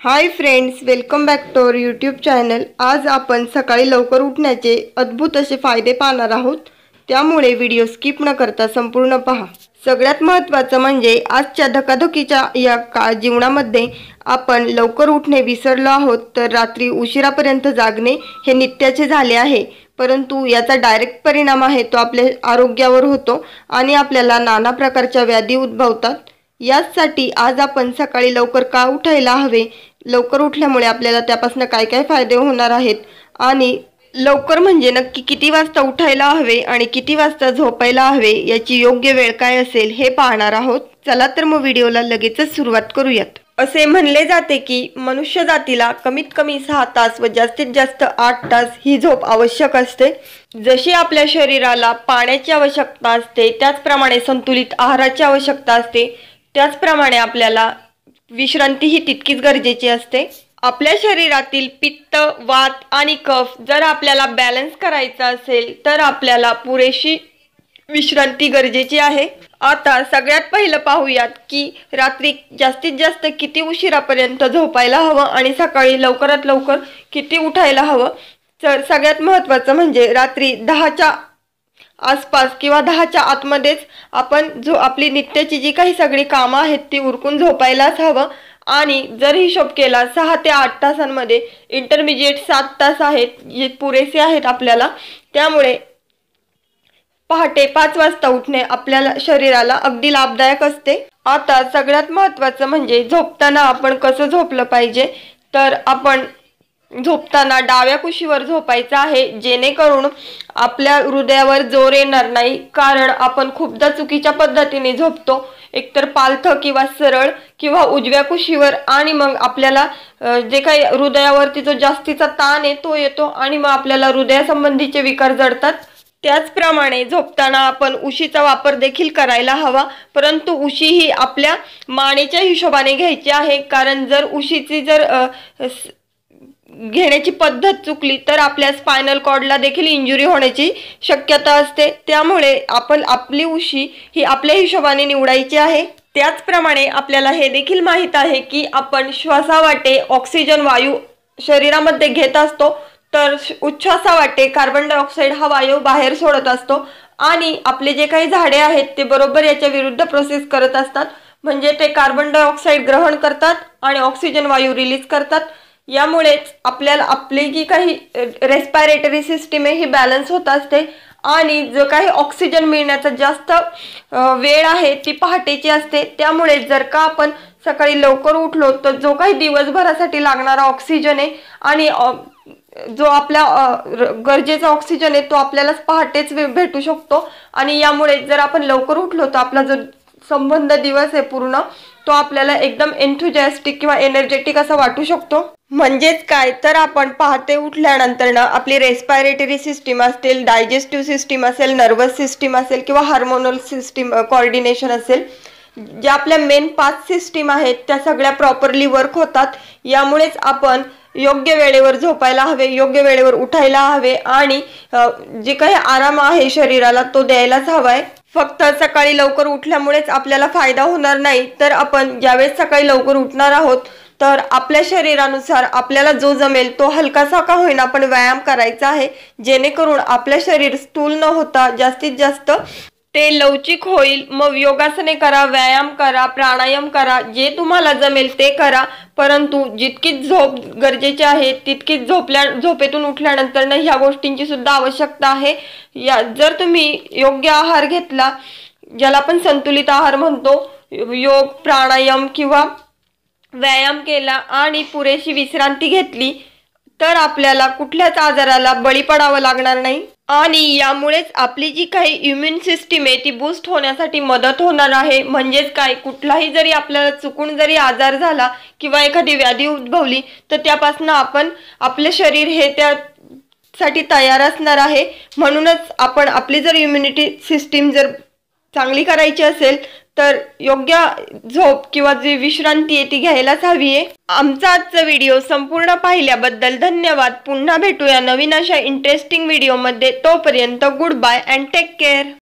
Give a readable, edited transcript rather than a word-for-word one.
High friends, welcome back to our YouTube channel. आज आपण सकाळी लवकर उठण्याचे अद्भुत असे फायदे पाहणार आहोत, त्यामुळे व्हिडिओ स्किप न करता संपूर्ण पहा। सगळ्यात महत्त्वाचं म्हणजे आजच्या धकाधकीच्या या जीवनामध्ये आपण लवकर उठणे विसरलो आहोत, तर रात्री उशिरापर्यंत जागणे हे नित्याचे झाले आहे। परंतु याचा डायरेक्ट परिणाम आहे तो आपल्या आरोग्यावर होतो आणि आपल्याला नाना प्रकारच्या व्याधी उद्भवतात। यासाठी आज आपण सकाळी लवकर का उठायला हवे, लवकर उठल्यामुळे आपल्याला त्यापासून काय काय फायदे होणार आहेत आणि लवकर म्हणजे नक्की किती वाजता उठायला हवे आणि किती वाजता झोपायला हवे याची योग्य वेळ काय असेल हे पाहणार आहोत। चला तर मग व्हिडिओला लगेचच सुरुवात करूयात। असे म्हणले जाते की मनुष्य जातीला कमीत कमी 6 तास व जास्तीत जास्त 8 तास ही झोप आवश्यक असते। जशी आपल्या शरीराला पाण्याची आवश्यकता असते, त्याचप्रमाणे संतुलित आहाराची आवश्यकता असते, त्याचप्रमाणे आपल्याला विश्रांती ही तितकीच गरजेची असते। आपल्या शरीरातील पित्त, वात आणि कफ जर आपल्याला बॅलन्स करायचा असेल तर आपल्याला पुरेशी विश्रांती गरजेची आहे। आता सगळ्यात पहिलं पाहूयात की रात्री जास्तीत जास्त किती उशिरापर्यंत झोपायला हवं आणि सकाळी लवकरात लवकर किती उठायला हवं। तर सगळ्यात महत्त्वाचं म्हणजे रात्री 10च्या आसपास किंवा 10च्या आतमध्येच आपण आपली नित्याची जी काही सगळी कामं आहेत ती उरकून झोपायलाच हवं। आणि जर हिशोब केला 6 ते 8 तासांमध्ये इंटरमिजिएट 7 तास आहेत, जे पुरेसे आहेत आपल्याला। त्यामुळे पहाटे 5 वाजता उठणे आपल्याला शरीराला अगदी लाभदायक असते। आता सगळ्यात महत्त्वाचं म्हणजे झोपताना आपण कसं झोपलं पाहिजे, तर आपण झोपताना डाव्या कुशीवर झोपायचं आहे, जेणेकरून आपल्या हृदयावर जोर येणार नाही। कारण आपण खूपदा चुकीच्या पद्धतीने झोपतो, एकतर पालथं किंवा सरळ किंवा उजव्या कुशीवर, आणि मग आपल्याला जे काही हृदयावरती जो जास्तीचा ताण आहे तो येतो आणि मग आपल्याला हृदयासंबंधीचे विकार जडतात। त्याचप्रमाणे झोपताना आपण उशीचा वापर देखील करायला हवा, परंतु उशी ही आपल्या मानेच्या हिशोबाने घ्यायची आहे। कारण जर उशीची घेण्याची पद्धत चुकली तर आपल्या स्पायनल कॉर्डला देखील इंजुरी होण्याची शक्यता असते। त्यामुळे आपण आपली उशी ही आपल्या हिशोबाने निवडायची आहे। त्याचप्रमाणे आपल्याला हे देखील माहित आहे की आपण श्वासावाटे ऑक्सिजन वायू शरीरामध्ये घेत असतो, तर उच्छ्वासावाटे कार्बन डायऑक्साईड हा वायू बाहेर सोडत असतो आणि आपले जे काही झाडे आहेत ते बरोबर याच्या विरुद्ध प्रोसेस करत असतात। म्हणजे ते कार्बन डायऑक्साईड ग्रहण करतात आणि ऑक्सिजन वायू रिलीज करतात। यामुळेच आपल्याला आपली जी काही रेस्पिरेटरी सिस्टीम आहे ही बॅलन्स होत असते आणि जो काही ऑक्सिजन मिळण्याचा जास्त वेळ आहे ती पहाटेची असते। त्यामुळे जर का आपण सकाळी लवकर उठलो तर जो काही दिवसभरासाठी लागणारा ऑक्सिजन आहे आणि जो आपल्या गरजेचा ऑक्सिजन आहे तो आपल्यालाच पहाटेच भेटू शकतो। आणि यामुळे जर आपण लवकर उठलो तर आपला जो संबंध दिवस आहे पूर्ण तो आपल्याला एकदम एन्थुजियास्टिक किंवा एनर्जेटिक असा वाटू शकतो। म्हणजेच काय, तर आपण पहाटे उठल्यानंतर आपली रेस्पिरेटरी सिस्टीम असेल, डायजेस्टिव्ह सिस्टीम असेल, नर्वस सिस्टीम असेल किंवा हार्मोनल सिस्टीम कोऑर्डिनेशन असेल, ज्या आपल्या मेन 5 सिस्टीम आहेत त्या सगळ्या प्रॉपरली वर्क होतात। यामुळेच आपण योग्य वेळेवर झोपायला हवे, योग्य वेळेवर उठायला हवे आणि जे काही आराम आहे शरीराला तो द्यायलाच हवाय। फक्त सकाळी लवकर उठल्यामुळेच आपल्याला फायदा होणार नाही, तर आपण ज्यावेळेस सकाळी लवकर उठणार आहोत तर आपल्या शरीरानुसार आपल्याला जो जमेल तो हलकासा का होईना पण व्यायाम करायचा आहे, जेणेकरून आपलं शरीर स्थूल न होता जास्तीत जास्त ते लवचिक होईल। मग योगासने करा, व्यायाम करा, प्राणायाम करा, जे तुम्हाला जमेल ते करा, परंतु जितकीच झोप गरजेची आहे तितकीच झोपेतून उठल्यानंतर ह्या गोष्टींची सुद्धा आवश्यकता आहे। जर तुम्ही योग्य आहार घेतला, ज्याला आपण संतुलित आहार म्हणतो, योग, प्राणायाम किंवा व्यायाम केला आणि पुरेशी विश्रांती घेतली तर आपल्याला कुठल्याच आजाराला बळी पडावं लागणार नाही आणि यामुळेच आपली जी काही इम्युन सिस्टीम आहे ती बूस्ट होण्यासाठी मदत होणार आहे। म्हणजेच काय, कुठलाही जरी आपल्याला चुकून जरी आजार झाला किंवा एखादी व्याधी उद्भवली तर त्यापासून आपण आपले शरीर हे त्यासाठी तयार असणार आहे। म्हणूनच आपण आपली जर इम्युनिटी सिस्टीम जर चांगली करायची असेल तर योग्य झोप किंवा जी विश्रांती आहे ती घ्यायलाच हवी आहे। आमचा आजचा व्हिडिओ संपूर्ण पाहिल्याबद्दल धन्यवाद। पुन्हा भेटूया नवीन अशा इंटरेस्टिंग व्हिडिओमध्ये। तोपर्यंत goodbye and take care.